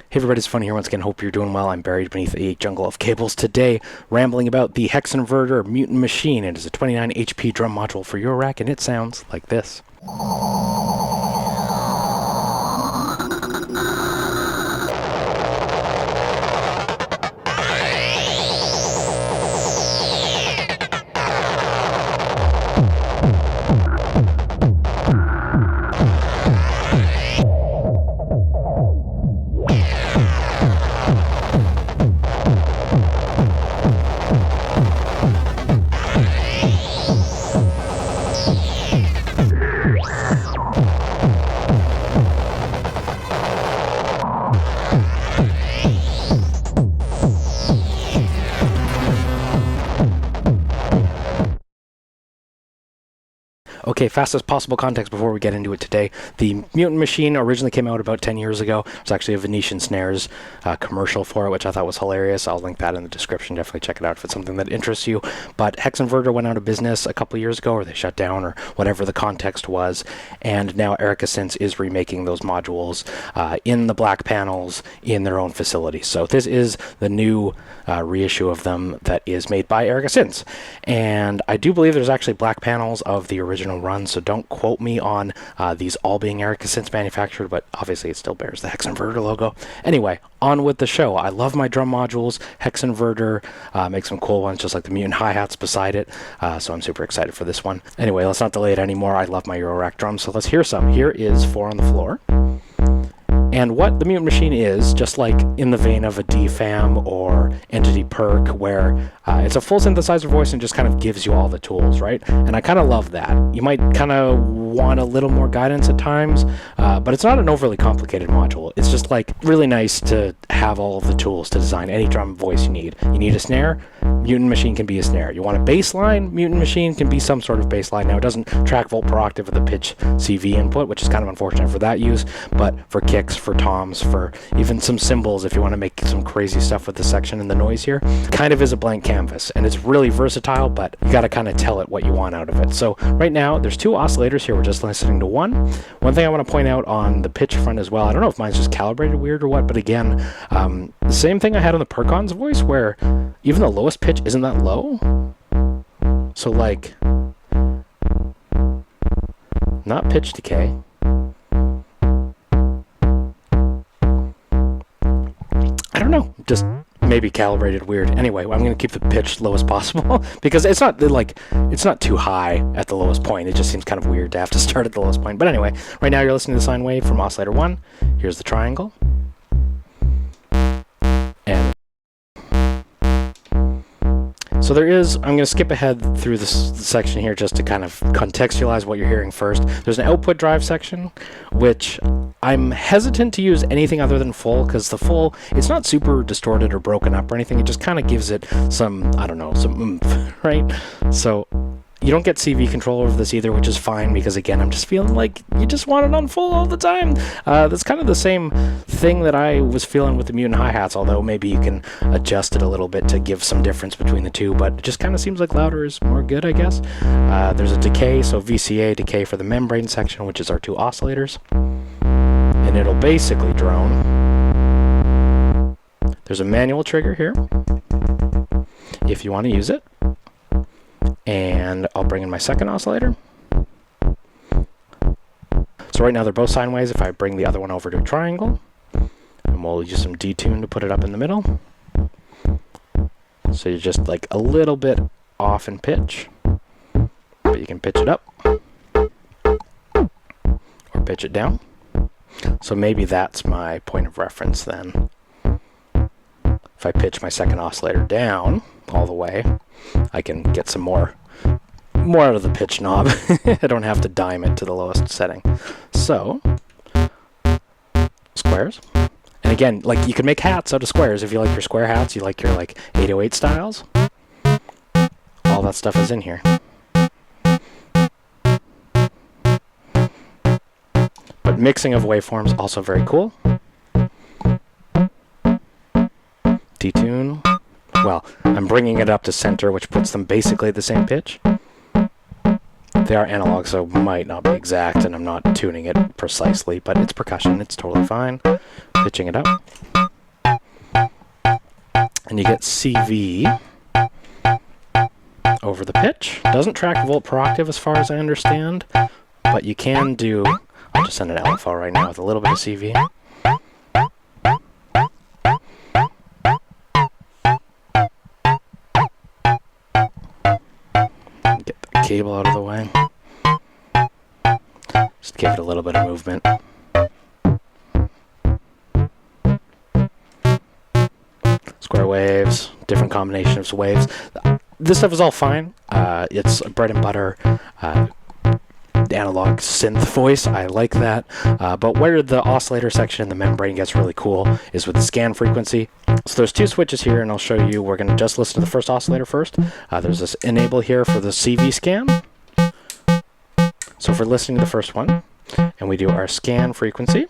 Hey everybody, it's Funny here once again. Hope you're doing well. I'm buried beneath a jungle of cables today, rambling about the Hexinverter Mutant Machine. It is a 29 HP drum module for your rack, and it sounds like this. Okay, fastest possible context before we get into it today. The Mutant Machine originally came out about 10 years ago. It was actually a Venetian Snares commercial for it, which I thought was hilarious. I'll link that in the description. Definitely check it out if it's something that interests you. But Hexinverter went out of business a couple years ago, or they shut down, or whatever the context was. And now Erica Synths is remaking those modules in the black panels in their own facility. So this is the new reissue of them that is made by Erica Synths. And I do believe there's actually black panels of the original run, so don't quote me on these all being Erica Synths manufactured, but obviously it still bears the Hexinverter logo. Anyway, on with the show. I love my drum modules. Hexinverter makes some cool ones, just like the Mutant hi-hats beside it, so I'm super excited for this one. Anyway, let's not delay it anymore. I love my Eurorack drums, so let's hear some. Here is 4 on the Floor. And what the Mutant Machine is, just like in the vein of a DFAM or Entity Perk, where it's a full synthesizer voice and just kind of gives you all the tools, right? And I kind of love that. You might kind of want a little more guidance at times, but it's not an overly complicated module. It's just like really nice to have all of the tools to design any drum voice you need. You need a snare, Mutant Machine can be a snare. You want a bass line, Mutant Machine can be some sort of bass line. Now, it doesn't track volt per octave with the pitch CV input, which is kind of unfortunate for that use, but for kicks, for toms, for even some cymbals, if you want to make some crazy stuff with the section and the noise here, kind of is a blank canvas, and it's really versatile, but you got to kind of tell it what you want out of it. So right now, there's 2 oscillators here. We're just listening to one. One thing I want to point out on the pitch front as well, I don't know if mine's just calibrated weird or what, but again, the same thing I had on the Percon's voice, where even the lowest pitch isn't that low. So like, not pitch decay. I don't know, just maybe calibrated weird. Anyway, I'm going to keep the pitch low as possible because it's not like, it's not too high at the lowest point. It just seems kind of weird to have to start at the lowest point. But anyway, right now you're listening to the sine wave from oscillator 1. Here's the triangle. And so there is, I'm going to skip ahead through this section here just to kind of contextualize what you're hearing first. There's an output drive section, which I'm hesitant to use anything other than full, because the full, it's not super distorted or broken up or anything. It just kind of gives it some, I don't know, some oomph, right? So you don't get CV control over this either, which is fine, because again, I'm just feeling like you just want it on full all the time. That's kind of the same thing that I was feeling with the Mutant hi-hats, although maybe you can adjust it a little bit to give some difference between the two, but it just kind of seems like louder is more good, I guess. There's a decay, so VCA decay for the membrane section, which is our 2 oscillators. And it'll basically drone. There's a manual trigger here, if you want to use it. And I'll bring in my second oscillator. So right now they're both sine waves. If I bring the other one over to a triangle, and we'll use some detune to put it up in the middle. So you're just like a little bit off in pitch, but you can pitch it up or pitch it down. So maybe that's my point of reference then. If I pitch my second oscillator down all the way, I can get some more out of the pitch knob. I don't have to dime it to the lowest setting. So, squares. And again, like, you can make hats out of squares. If you like your square hats, you like your like 808 styles, all that stuff is in here. But mixing of waveforms, also very cool. Detune. Well, I'm bringing it up to center, which puts them basically at the same pitch. They are analog, so might not be exact, and I'm not tuning it precisely, but it's percussion. It's totally fine. Pitching it up. And you get CV over the pitch. Doesn't track volt per octave as far as I understand, but you can do... I'll just send an LFO right now with a little bit of CV. Get the cable out of the way. Just give it a little bit of movement. Square waves, different combinations of waves. This stuff is all fine. It's bread and butter analog synth voice. I like that. But where the oscillator section in the membrane gets really cool is with the scan frequency. So there's two switches here, and I'll show you. We're going to just listen to the first oscillator first. There's this enable here for the CV scan. So if we're listening to the first one, and we do our scan frequency,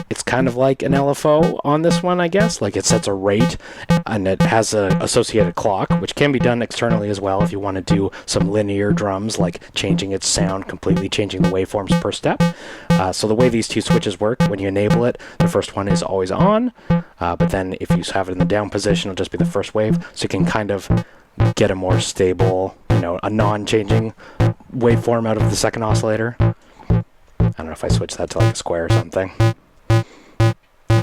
it's kind of like an LFO on this one, I guess. Like it sets a rate, and it has an associated clock, which can be done externally as well if you want to do some linear drums, like changing its sound, completely changing the waveforms per step. So the way these two switches work, when you enable it, the first one is always on, but then if you have it in the down position, it'll just be the first wave, so you can kind of get a more stable, a non-changing waveform out of the second oscillator. I don't know if I switch that to like a square or something.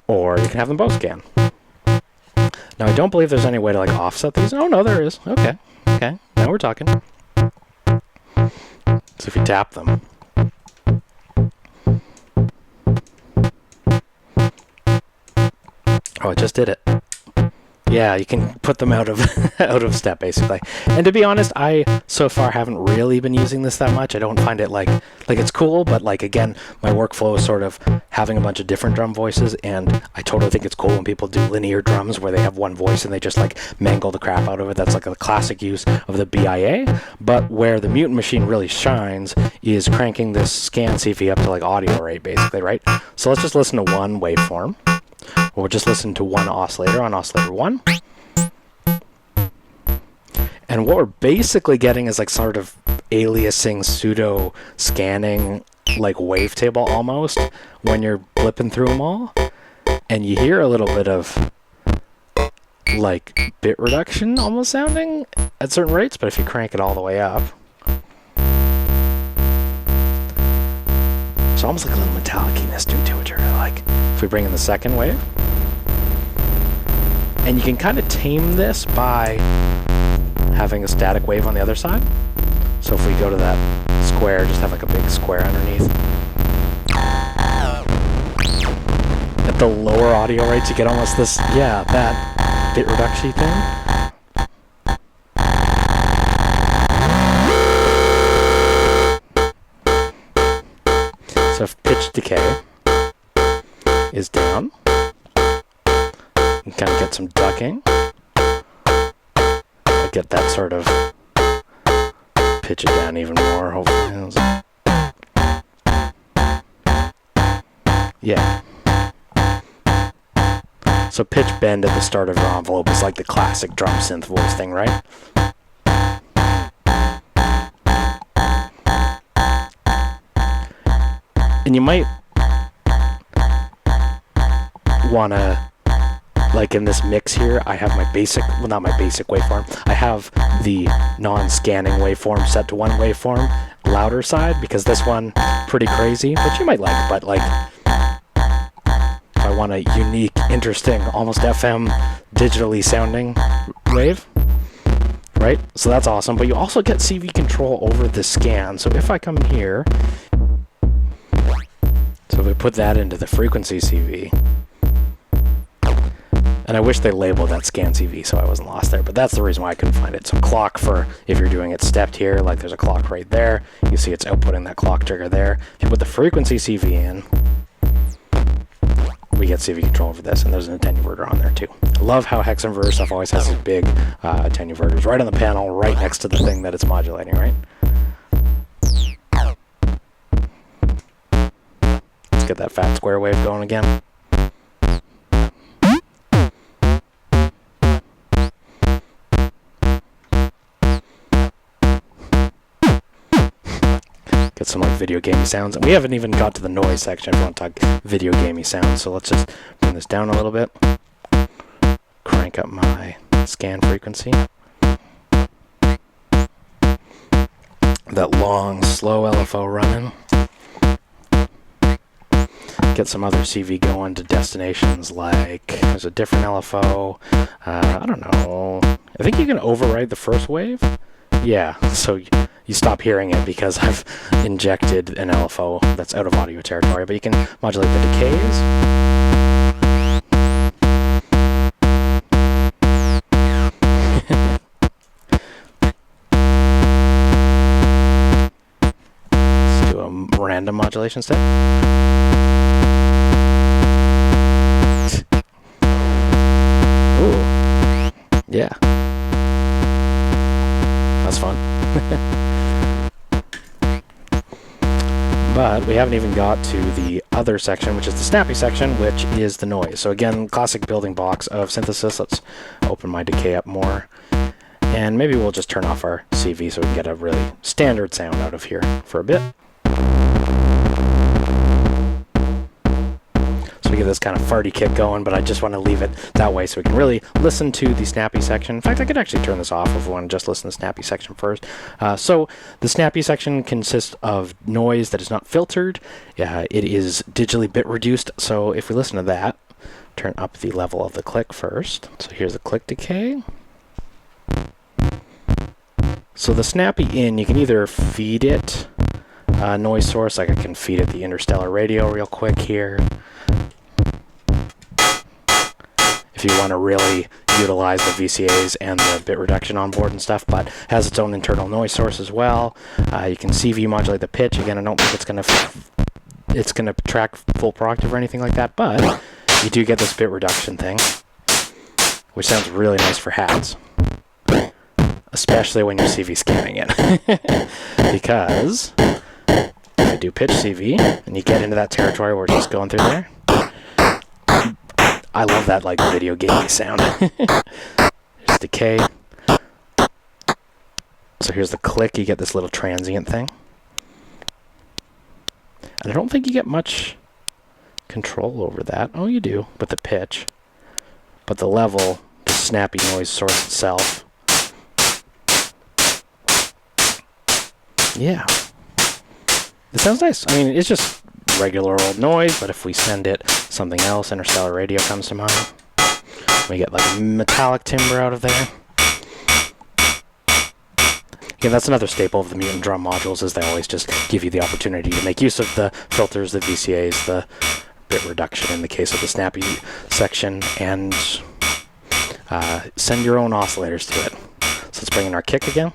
Or you can have them both scan. Now I don't believe there's any way to like offset these. Oh no, there is. Okay. Now we're talking. So if you tap them. Oh, it just did it. Yeah, you can put them out of out of step basically. And to be honest, I so far haven't really been using this that much. I don't find it like it's cool, but like again, my workflow is sort of having a bunch of different drum voices, and I totally think it's cool when people do linear drums where they have one voice and they just like mangle the crap out of it. That's like a classic use of the BIA. But where the Mutant Machine really shines is cranking this scan CV up to like audio rate basically, right? So let's just listen to one waveform. We'll just listen to one oscillator on oscillator 1. And what we're basically getting is like sort of aliasing, pseudo scanning, like wavetable almost, when you're blipping through them all. And you hear a little bit of like bit reduction almost sounding at certain rates, but if you crank it all the way up, it's almost like a little metallic-iness to it, which I really like. If we bring in the second wave, and you can kind of tame this by having a static wave on the other side. So if we go to that square, just have like a big square underneath. At the lower audio rates, you get almost this, that bit reduction thing. So if pitch decay is down, you kind of get some ducking. I get that sort of pitch it down even more, hopefully. Yeah. So pitch bend at the start of your envelope is like the classic drum synth voice thing, right? And you might want to, like in this mix here, I have my basic, well not my basic waveform, I have the non-scanning waveform set to one waveform, louder side, because this one, pretty crazy, which you might like, but like, if I want a unique, interesting, almost FM, digitally sounding wave, right? So that's awesome, but you also get CV control over the scan. So if I come here, so if we put that into the frequency CV, and I wish they labeled that scan CV so I wasn't lost there, but that's the reason why I couldn't find it. So clock for if you're doing it stepped here, like there's a clock right there. You see it's outputting that clock trigger there. If you put the frequency CV in, we get CV control over this, and there's an attenuverter on there too. I love how Hexinverter stuff always has these big attenuverters right on the panel, right next to the thing that it's modulating, right? Let's get that fat square wave going again. get some like video gamey sounds. And we haven't even got to the noise section if you want to talk video gamey sounds. So let's just bring this down a little bit. Crank up my scan frequency. That long, slow LFO running. Get some other CV going to destinations like, there's a different LFO. I don't know. I think you can override the first wave. Yeah, so you stop hearing it because I've injected an LFO that's out of audio territory, but you can modulate the decays. Let's do a random modulation step. Yeah. That's fun. But we haven't even got to the other section, which is the snappy section, which is the noise. So again, classic building blocks of synthesis. Let's open my decay up more. And maybe we'll just turn off our CV so we can get a really standard sound out of here for a bit. So we get this kind of farty kick going, but I just want to leave it that way so we can really listen to the snappy section. In fact, I could actually turn this off if we want to just listen to the snappy section first. So the snappy section consists of noise that is not filtered. It is digitally bit reduced. So if we listen to that, turn up the level of the click first. So here's a click decay. So the snappy in, you can either feed it a noise source, like I can feed it the interstellar radio real quick here. If you want to really utilize the VCAs and the bit reduction on board and stuff, but has its own internal noise source as well. You can CV modulate the pitch. Again, I don't think it's gonna track full per octave or anything like that, but you do get this bit reduction thing, which sounds really nice for hats, especially when you're CV scanning it. Because if you do pitch CV and you get into that territory where it's just going through there, I love that like video gamey sound. Here's decay. So here's the click, you get this little transient thing. And I don't think you get much control over that. Oh, you do, with the pitch. But the level, the snappy noise source itself. Yeah. It sounds nice. I mean, it's just regular old noise, but if we send it something else, interstellar radio comes to mind. We get like a metallic timbre out of there. Yeah, that's another staple of the Mutant drum modules, is they always just give you the opportunity to make use of the filters, the VCAs, the bit reduction in the case of the snappy section, and send your own oscillators to it. So let's bring in our kick again.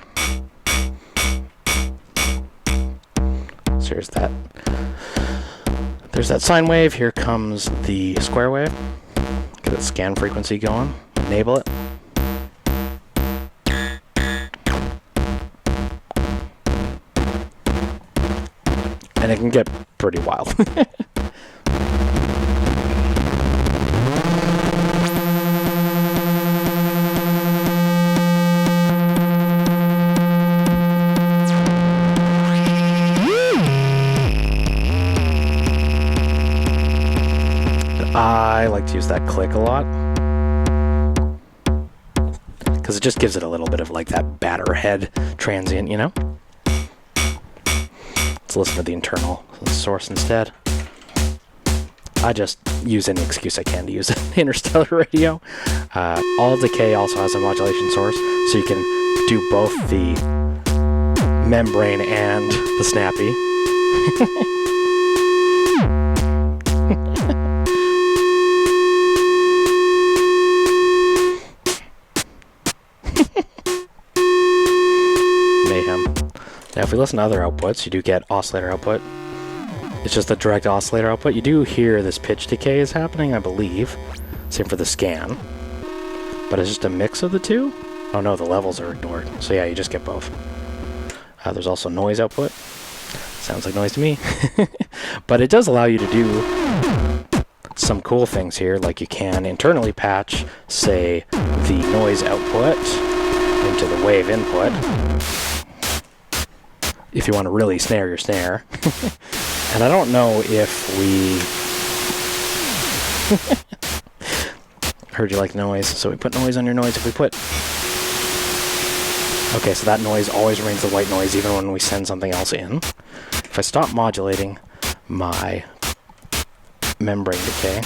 So here's that. There's that sine wave. Here comes the square wave. Get that scan frequency going. Enable it. And it can get pretty wild. I like to use that click a lot because it just gives it a little bit of like that batter head transient, you know? Let's listen to the internal source instead. I just use any excuse I can to use interstellar radio. All decay also has a modulation source, so you can do both the membrane and the snappy. Now, if we listen to other outputs, you do get oscillator output. It's just a direct oscillator output. You do hear this pitch decay is happening, I believe. Same for the scan. But it's just a mix of the two. Oh no, the levels are ignored. So yeah, you just get both. There's also noise output. Sounds like noise to me. But it does allow you to do some cool things here, like you can internally patch, say, the noise output into the wave input. if you want to really snare your snare. And I don't know if we... Heard you like noise, so we put noise on your noise. If we put... Okay, so that noise always remains the white noise even when we send something else in. If I stop modulating my membrane decay,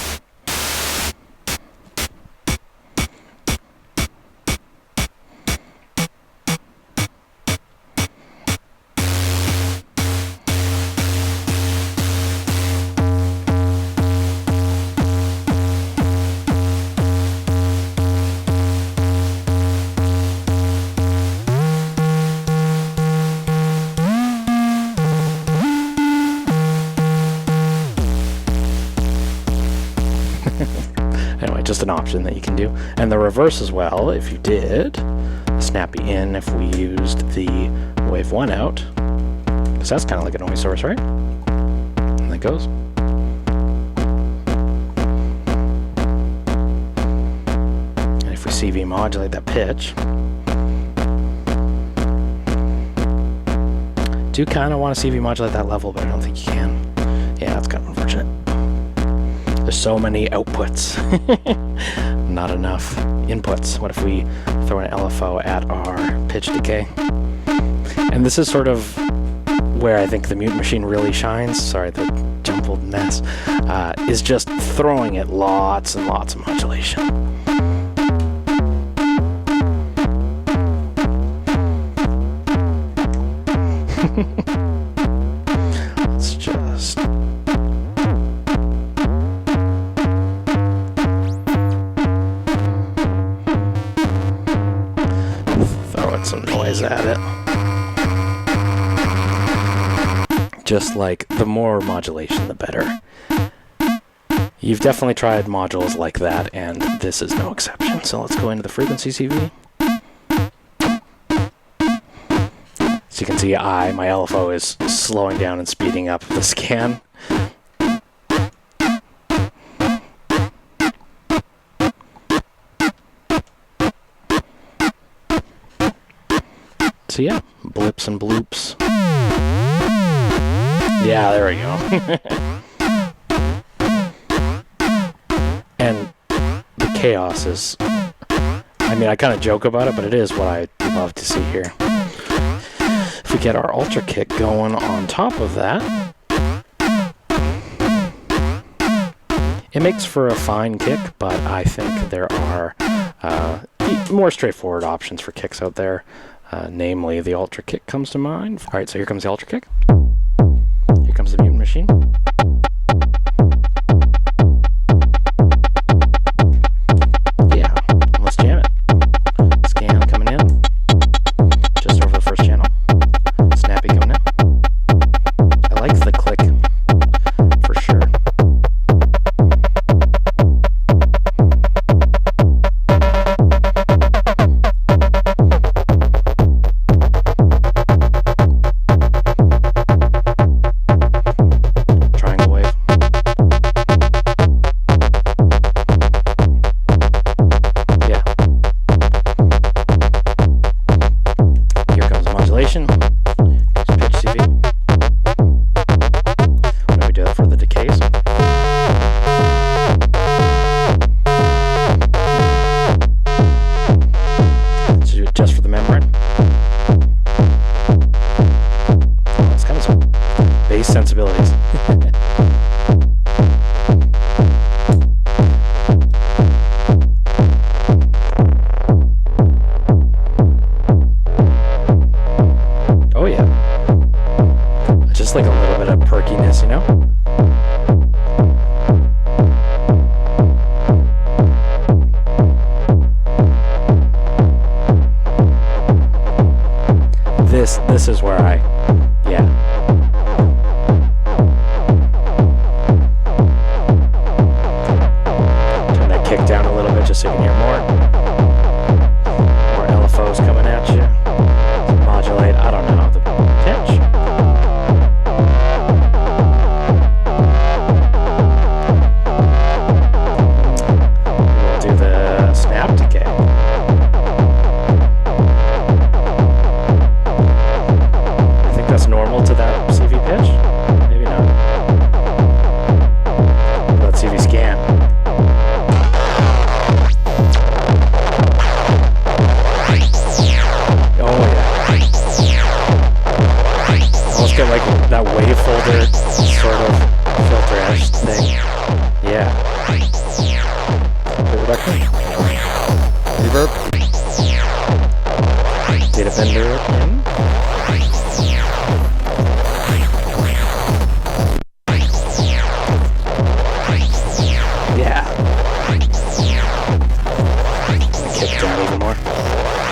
anyway, just an option that you can do. And the reverse as well, if you did snappy in, if we used the wave 1 out, because that's kind of like a noise source, right? And that goes. And if we CV modulate that pitch, do kind of want to CV modulate that level, but I don't think you can. Yeah, that's kind of unfortunate. There's so many outputs, not enough inputs. What if we throw an LFO at our pitch decay? And this is sort of where I think the Mutant Machine really shines. Sorry, the jumbled mess. Is just throwing it lots and lots of modulation. Let's just... some noise at it. Just like the more modulation, the better. You've definitely tried modules like that, and this is no exception. So let's go into the frequency CV. So you can see my LFO is slowing down and speeding up the scan. So yeah, blips and bloops. Yeah, there we go. And the chaos is... I mean, I kind of joke about it, but it is what I love to see here. If we get our ultra kick going on top of that, it makes for a fine kick, but I think there are more straightforward options for kicks out there. Namely, the ultra kick comes to mind. All right, so here comes the ultra kick. Here comes the Mutant Machine. Yeah, let's jam it. Scan coming in. Just over the first channel. Snappy coming in. I like the click for sure. Sensibilities. Oh yeah. Just like a little bit of perkiness, you know? This is where yeah. Kick down a little bit just so you can hear more. More LFOs coming at you. Modulate, I don't know, the pitch. We'll do the snap decay. I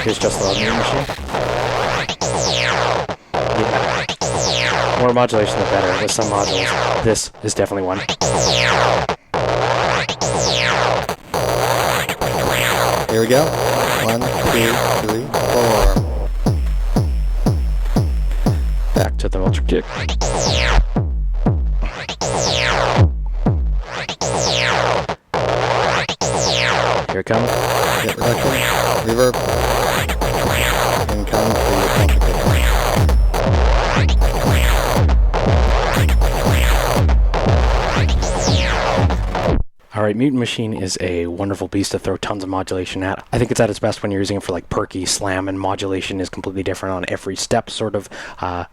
Here's just the Mutant Machine. Yeah. More modulation the better, with some modules. This is definitely one. Here we go. 1, 2, 3, 4. Back to the ultra kick. Here it comes. Get reduction, reverb, and come to your complicator. Alright, Mutant Machine is a wonderful beast to throw tons of modulation at. I think it's at its best when you're using it for like perky, slam, and modulation is completely different on every step, sort of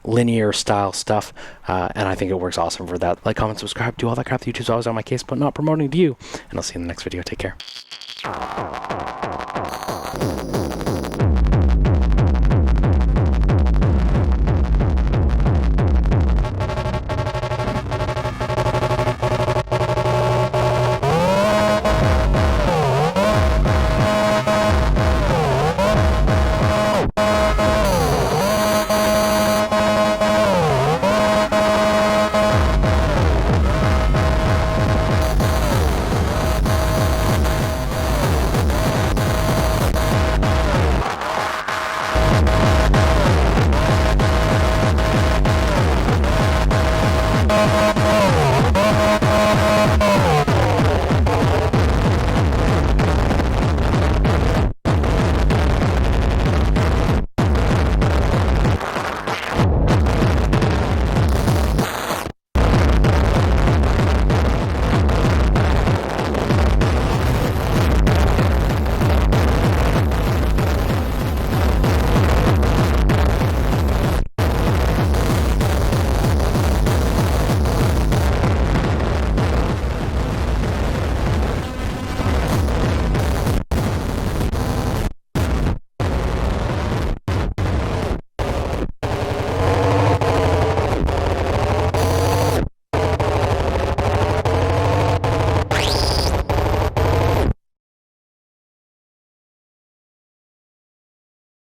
linear style stuff, and I think it works awesome for that. Like, comment, subscribe, do all that crap that YouTube's always on my case, but not promoting to you, and I'll see you in the next video. Take care.